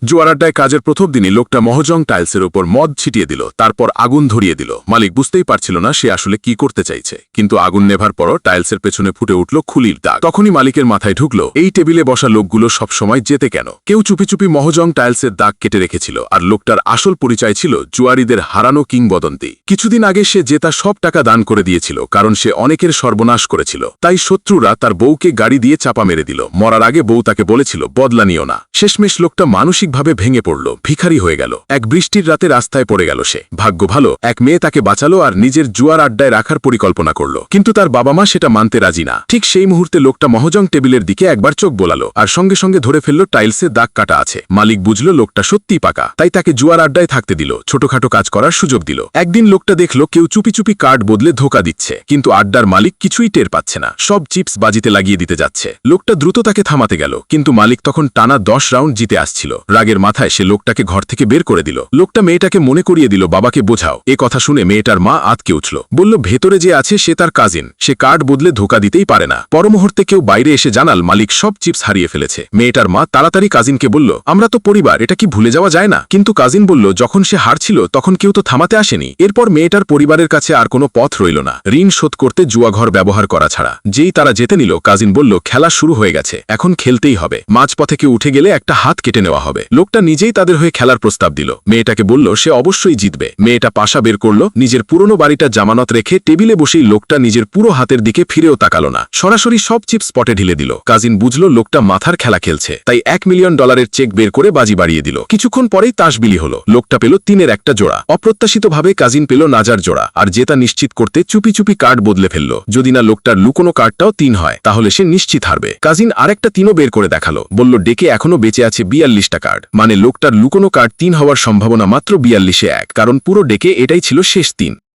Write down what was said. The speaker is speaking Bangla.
জুয়ার আড্ডায় কাজের প্রথম দিনই লোকটা মহজং টাইলসের ওপর মদ ছিটিয়ে দিল, তারপর আগুন ধরিয়ে দিল। মালিক বুঝতেই পারছিল না সে আসলে কি করতে চাইছে, কিন্তু আগুন নেভার পরও টাইলসের পেছনে ফুটে উঠল খুলির দাগ। তখনই মালিকের মাথায় ঢুকল, এই টেবিলে বসা লোকগুলো সবসময় যেতে কেন? কেউ চুপি চুপি মহজং টাইলসের দাগ কেটে রেখেছিল, আর লোকটার আসল পরিচয় ছিল জুয়ারিদের হারানো কিংবদন্তি। কিছুদিন আগে সে জেতা সব টাকা দান করে দিয়েছিল, কারণ সে অনেকের সর্বনাশ করেছিল। তাই শত্রুরা তার বউকে গাড়ি দিয়ে চাপা মেরে দিল। মরার আগে বউ তাকে বলেছিল বদলা নিও না। শেষমেশ লোকটা মানসিকভাবে ভেঙে পড়ল, ভিখারি হয়ে গেল। এক বৃষ্টির রাতে রাস্তায় পড়ে গেল সে। ভাগ্য ভালো, এক মেয়ে তাকে বাঁচালো আর নিজের জুয়ার আড্ডায় রাখার পরিকল্পনা করল, কিন্তু তার বাবা মা সেটা মানতে রাজি না। ঠিক সেই মুহূর্তে লোকটা মহজং টেবিলের দিকে একবার চোখ বোলালো, আর সঙ্গে সঙ্গে ধরে ফেলল টাইলসে দাগ কাটা আছে। মালিক বুঝল লোকটা সত্যিই পাকা, তাই তাকে জুয়ার আড্ডায় থাকতে দিল, ছোটখাটো কাজ করার সুযোগ দিল। একদিন লোকটা দেখল কেউ চুপি চুপি কার্ড বদলে ধোকা দিচ্ছে, কিন্তু আড্ডার মালিক কিছুই টের পাচ্ছে না, সব চিপস বাজিতে লাগিয়ে দিতে যাচ্ছে। লোকটা দ্রুত তাকে থামাতে গেল, কিন্তু মালিক তখন টানা 10 রাউন্ড জিতে আসছিল। রাগের মাথায় সে লোকটাকে ঘর থেকে বের করে দিল। লোকটা মেয়েটাকে মনে করিয়ে দিল বাবাকে বোঝাও। এ কথা শুনে মেয়েটার মা আতকে উঠল, বলল ভেতরে যে আছে সে তার কাজিন, সে কার্ড বদলে ধোকা দিতেই পারে না। পরমুহূর্তে কেউ বাইরে এসে জানাল মালিক সব চিপস হারিয়ে ফেলেছে। মেয়েটার মা তাড়াতাড়ি কাজিনকে বলল, আমরা তো পরিবার, এটা কি ভুলে যাওয়া যায় না? কিন্তু কাজিন বলল, যখন সে হারছিল তখন কেউ তো থামাতে আসেনি। এরপর মেয়েটার পরিবারের কাছে আর কোনো পথ রইল না, ঋণ শোধ করতে জুয়াঘর ব্যবহার করা ছাড়া। যেই তারা যেতে নিল, কাজিন বলল খেলা শুরু হয়ে গেছে, এখন খেলতেই হবে। মাঝপথে কেউ উঠে গেলে একটা হাত কেটে নেওয়া হবে। লোকটা নিজেই তাদের হয়ে খেলার প্রস্তাব দিল। মেয়েটাকে বলল সে অবশ্যই জিতবে। মেয়েটা পাশা বের করল, নিজের পুরনো বাড়িটা জামানত রেখে টেবিলে বসেই লোকটা নিজের পুরো হাতের দিকে ফিরেও তাকালো না, সরাসরি সব চিপস স্পটে ঢেলে দিল। কাজিন বুঝল লোকটা মাথার খেলা খেলছে, তাই $1 মিলিয়ন চেক বের করে বাজি বাড়িয়ে দিল। কিছুক্ষণ পরেই তাসবিলি হলো, লোকটা পেল 3-এর একটা জোড়া। অপ্রত্যাশিতভাবে কাজিন পেল নাজার জোড়া, আর জেতা নিশ্চিত করতে চুপি চুপি কার্ড বদলে ফেলল। যদি না লোকটার লুকোনো কার্ডটাও 3 হয়, তাহলে সে নিশ্চিত হারবে। কাজিন আরেকটা 3ও বের করে দেখালো, বলল ডেকে এখনো বেঁচে আছে 42টা কার্ড, মানে লোকটার লুকোনো কার্ড 3 হওয়ার সম্ভাবনা মাত্র 42-এ 1, কারণ পুরো ডেকে এটাই ছিল শেষ 3।